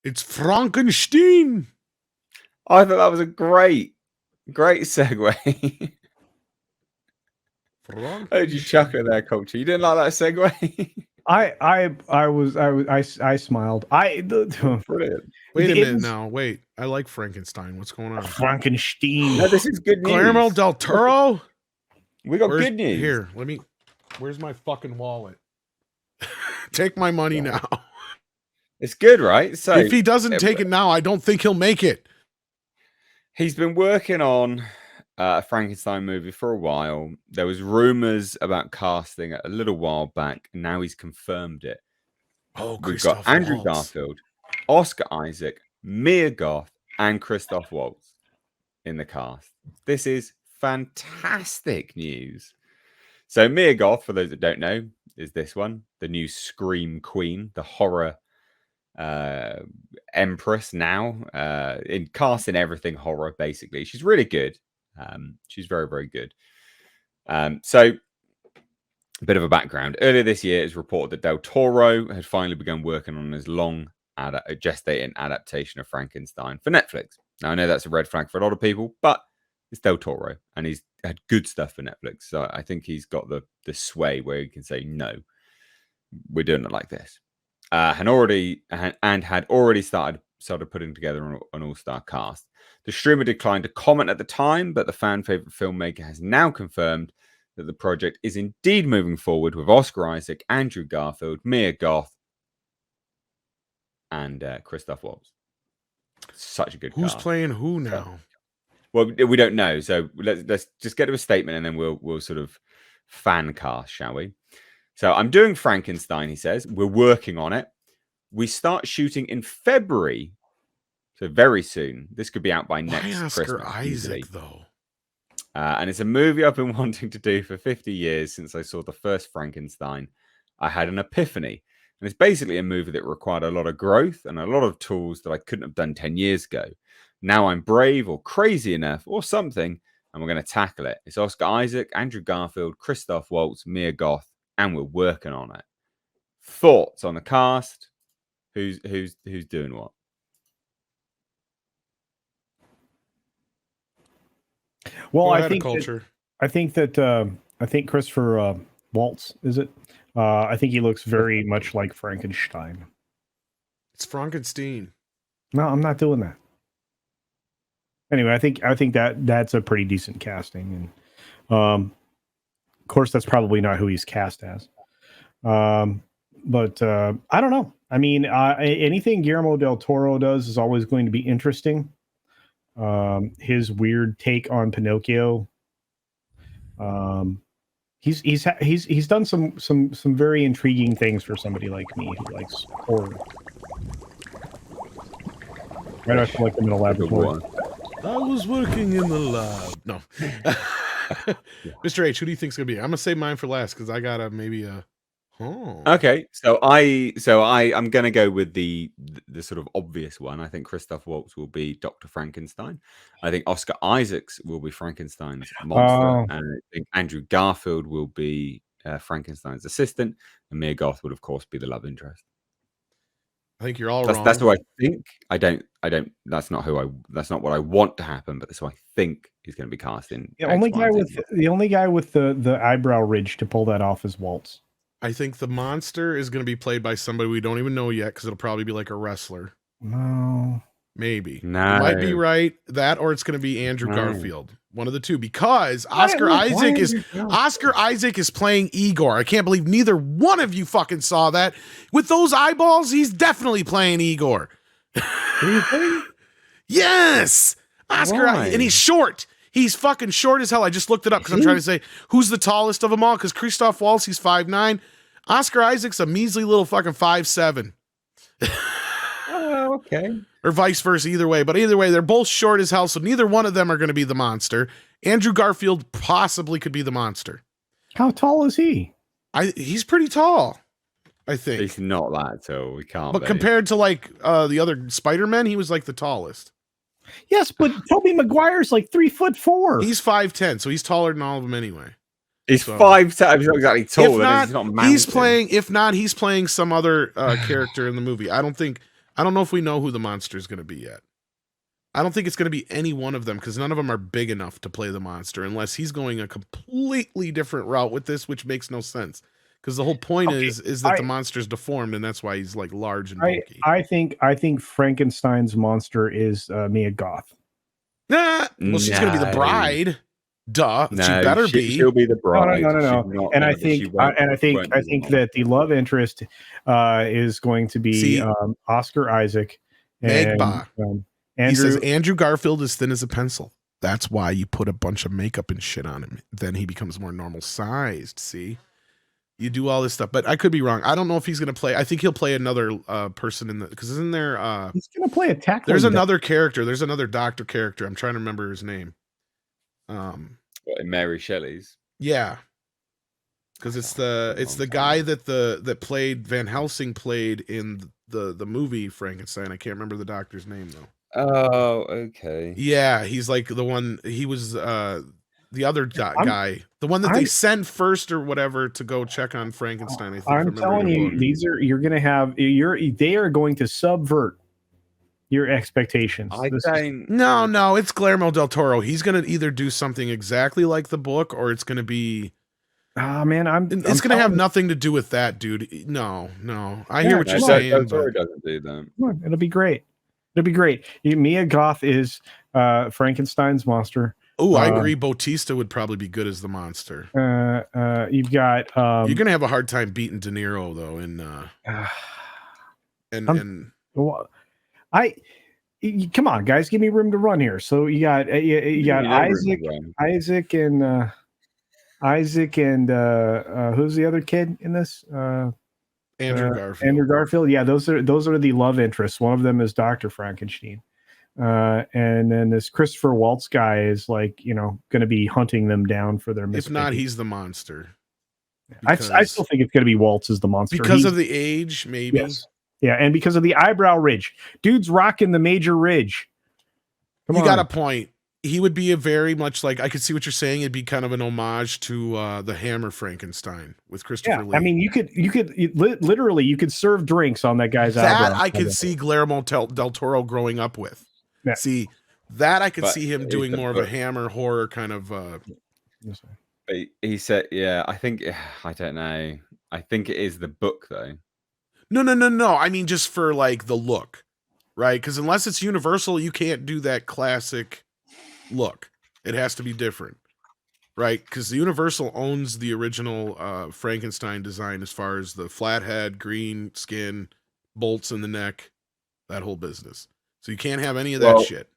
It's Frankenstein. I thought that was a great segue. How did you chuckle there, Culture? You didn't like that segue? I smiled. Brilliant. Wait a minute now. Wait, I like Frankenstein. What's going on? Frankenstein. No, this is good news. Guillermo del Toro. We got good news. Here, where's my fucking wallet? Take my money now. It's good, right? So if he doesn't take it now, I don't think he'll make it. He's been working on a Frankenstein movie for a while. There was rumors about casting it a little while back, and now he's confirmed it. Oh, we've got Andrew Garfield, Oscar Isaac, Mia Goth, and Christoph Waltz in the cast. This is fantastic news. So Mia Goth, for those that don't know, is this one, the new Scream Queen, the horror empress now, in casting everything horror, basically. She's really good. She's very, very good. So a bit of a background. Earlier this year, it's reported that Del Toro had finally begun working on his long gestating adaptation of Frankenstein for Netflix. Now, I know that's a red flag for a lot of people, but it's Del Toro, and he's had good stuff for Netflix. So I think he's got the sway where he can say, no, we're doing it like this. Had already started putting together an all-star cast. The streamer declined to comment at the time, but the fan favorite filmmaker has now confirmed that the project is indeed moving forward with Oscar Isaac, Andrew Garfield, Mia Goth, and Christoph Waltz. Such a good Who's cast. playing who now? Well, we don't know, so let's just get to a statement and then we'll sort of fan cast, shall we? So I'm doing Frankenstein, he says. We're working on it. We start shooting in February, so very soon. This could be out by next Christmas. Oscar Isaac, though? And it's a movie I've been wanting to do for 50 years since I saw the first Frankenstein. I had an epiphany. And it's basically a movie that required a lot of growth and a lot of tools that I couldn't have done 10 years ago. Now I'm brave or crazy enough or something, and we're going to tackle it. It's Oscar Isaac, Andrew Garfield, Christoph Waltz, Mia Goth, and we're working on it. Thoughts on the cast? Who's doing what? Well, I think Christopher Waltz, is it? I think he looks very much like Frankenstein. It's Frankenstein. No, I'm not doing that. Anyway, I think that's a pretty decent casting, and of course, that's probably not who he's cast as. But I don't know. I mean, anything Guillermo del Toro does is always going to be interesting. His weird take on Pinocchio. He's done some very intriguing things for somebody like me who likes horror. Right, I feel like I'm in a laboratory. I was working in the lab. No. Mr. H, who do you think is gonna be? I'm gonna save mine for last because I got Okay, so I'm gonna go with the sort of obvious one. I think Christoph Waltz will be Dr. Frankenstein. I think Oscar Isaacs will be Frankenstein's monster, and I think Andrew Garfield will be Frankenstein's assistant, and Mia Goth would of course be the love interest. I think you're all wrong. That's who I think. I don't. That's not what I want to happen, but that's who I think is going to be cast in. The only guy with the eyebrow ridge to pull that off is Waltz. I think the monster is going to be played by somebody we don't even know yet because it'll probably be like a wrestler. No. Maybe. No. You might be right. That or it's going to be Andrew Garfield. One of the two. Because Oscar Isaac is playing Igor. I can't believe neither one of you fucking saw that. With those eyeballs, he's definitely playing Igor. Yes! Oscar and he's short. He's fucking short as hell. I just looked it up because I'm trying to say who's the tallest of them all. Because Christoph Waltz, he's 5'9". Oscar Isaac's a measly little fucking 5'7". Oh, okay. Or vice versa, either way. But either way, they're both short as hell, so neither one of them are going to be the monster. Andrew Garfield possibly could be the monster. How tall is he? He's pretty tall, I think. He's not that tall. We can't. But compared to like the other Spider-Men, he was like the tallest. Yes, but Tobey Maguire's like 3'4". He's 5'10", so he's taller than all of them anyway. He's 5'10". He's not exactly tall. If not, he's playing some other character in the movie. I don't think I don't know if we know who the monster is going to be yet. I don't think it's going to be any one of them because none of them are big enough to play the monster unless he's going a completely different route with this, which makes no sense. Because the whole point is that the monster's deformed, and that's why he's like large and bulky. I think Frankenstein's monster is Mia Goth. Nah, well, she's going to be the bride. Duh, No, she better be. She'll be the bride. No. And I think that the love interest is going to be Oscar Isaac and He says Andrew Garfield is thin as a pencil. That's why you put a bunch of makeup and shit on him. Then he becomes more normal sized. See, you do all this stuff, but I could be wrong. I don't know if he's going to play. I think he'll play another person in the because isn't there? He's going to play a tackle. There's another character. There's another doctor character. I'm trying to remember his name. In Mary Shelley's. Yeah, because it's the guy that played Van Helsing played in the movie Frankenstein. I can't remember the doctor's name though. Oh, okay. Yeah, he's like the one. He was the other guy, the one that they sent first or whatever to go check on Frankenstein. I think, I'm telling you, they are going to subvert your expectations. No, it's Guillermo del Toro. He's going to either do something exactly like the book, or it's going to be. Man, it's going to have nothing to do with that, dude. No. I hear what you're saying. Del Toro doesn't do that. It'll be great. Mia Goth is Frankenstein's monster. Oh, I agree. Bautista would probably be good as the monster. You've got. You're going to have a hard time beating De Niro though, come on, guys, give me room to run here. So you got Isaac and who's the other kid in this? Andrew Garfield. Yeah, those are the love interests. One of them is Dr. Frankenstein. And then this Christopher Waltz guy is like, going to be hunting them down for their misbehavior. If not, he's the monster. I still think it's going to be Waltz as the monster. Because of the age, maybe. Yes. Yeah, and because of the eyebrow ridge. Dude's rocking the major ridge. You got a point. He would be a very much like, I could see what you're saying. It'd be kind of an homage to the Hammer Frankenstein with Christopher Lee. I mean, you could literally serve drinks on that guy's eyebrow. That I could see Guillermo del Toro growing up with. Yeah. See, that I could see him doing more of a Hammer horror kind of. He said, yeah, I don't know. I think it is the book though. No. I mean, just for like the look, right? Because unless it's Universal, you can't do that classic look. It has to be different, right? Because the Universal owns the original Frankenstein design as far as the flat head, green skin, bolts in the neck, that whole business. So you can't have any of that shit.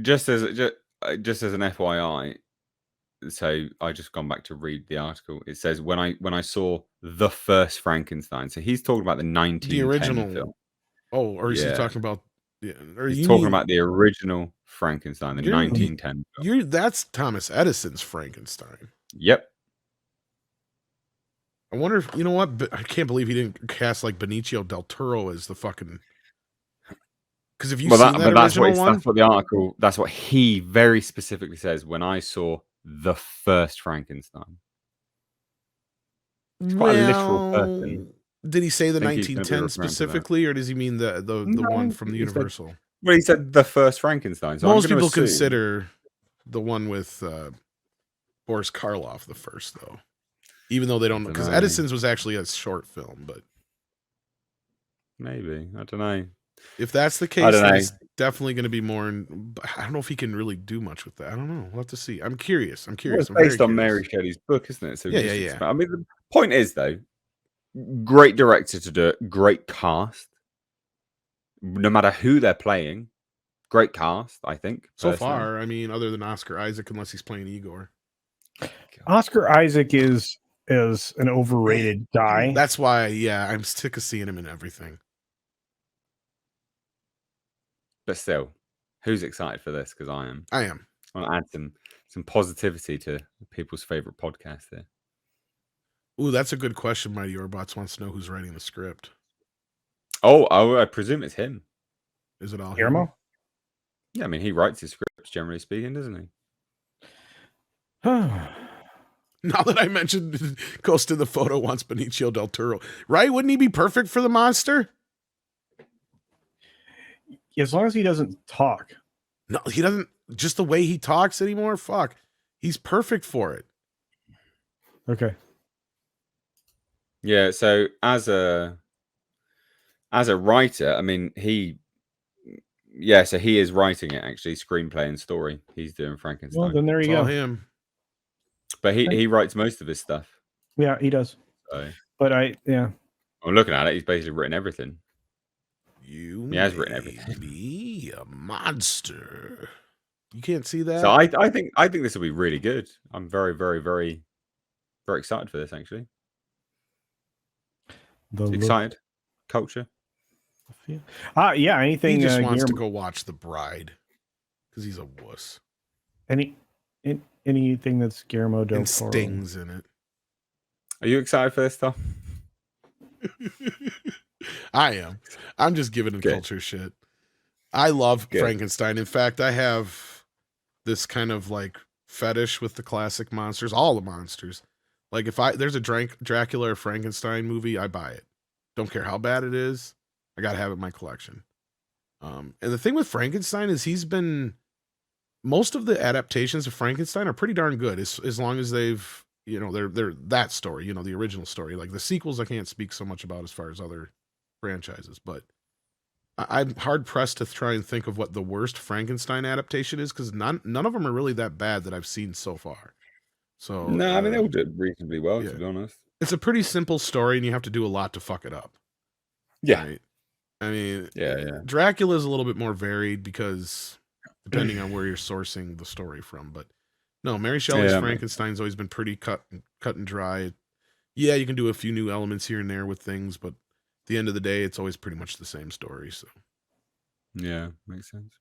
Just as an FYI, so I just gone back to read the article. It says when I saw the first Frankenstein. So he's talking about the original film. Oh, or is he talking about? Yeah, or he's talking about the original Frankenstein, the 1910 film. That's Thomas Edison's Frankenstein. Yep. I wonder if you know what? I can't believe he didn't cast like Benicio del Toro as the fucking. Because if you seen that original one, that's what the article. That's what he very specifically says. When I saw the first Frankenstein, it's quite a literal person. Did he say the 1910 specifically, or does he mean the one from the Universal? Well, he said the first Frankenstein. So most people consider the one with Boris Karloff the first, though, even though they don't know because Edison's was actually a short film, but maybe I don't know. If that's the case, then it's definitely going to be more. I don't know if he can really do much with that. I don't know. We'll have to see. I'm curious. Well, it's based on Mary Shelley's book, isn't it? So yeah. I mean, the point is, though, great director to do it, great cast. No matter who they're playing, great cast, I think. So far, I mean, other than Oscar Isaac, unless he's playing Igor. Oscar Isaac is an overrated guy. That's why, I'm sick of seeing him in everything. But still, who's excited for this? Because I am. I am. I want to add some positivity to people's favorite podcast here. Ooh, that's a good question. Mighty Orbots wants to know who's writing the script. Oh, I presume it's him. Is it all Guillermo? him? Yeah, I mean, he writes his scripts, generally speaking, doesn't he? Now that I mentioned Ghost in the Photo wants Benicio del Toro, right? Wouldn't he be perfect for the monster? As long as he doesn't talk. No, he doesn't. Just the way he talks anymore. Fuck, he's perfect for it. Okay. Yeah. So as a writer, I mean, so he is writing it actually, screenplay and story. He's doing Frankenstein. Well, then there you It's go. all him. But he writes most of his stuff. Yeah, he does. So, but I'm looking at it. He's basically written everything. He has written everything. Be a monster. You can't see that. So I think this will be really good. I'm very, very, very, very excited for this. Actually, excited. Culture. Yeah. Anything. He just wants to go watch The Bride because he's a wuss. Anything that's Guillermo del Toro. Stings in it. Are you excited for this stuff? I am. I'm just giving him culture shit. I love Frankenstein. In fact, I have this kind of like fetish with the classic monsters, all the monsters. Like if there's a Dracula or Frankenstein movie, I buy it. Don't care how bad it is. I got to have it in my collection. And the thing with Frankenstein is most of the adaptations of Frankenstein are pretty darn good as long as they've, they're that story, the original story. Like the sequels I can't speak so much about as far as other franchises, but I'm hard pressed to try and think of what the worst Frankenstein adaptation is, because none of them are really that bad that I've seen so far. So no, I mean they all did reasonably well, to be honest. It's a pretty simple story, and you have to do a lot to fuck it up. Yeah, right? I mean, yeah. Dracula is a little bit more varied because depending on where you're sourcing the story from, but no, Mary Shelley's Frankenstein's always been pretty cut and dry. Yeah, you can do a few new elements here and there with things, but at the end of the day, it's always pretty much the same story. So, yeah, makes sense.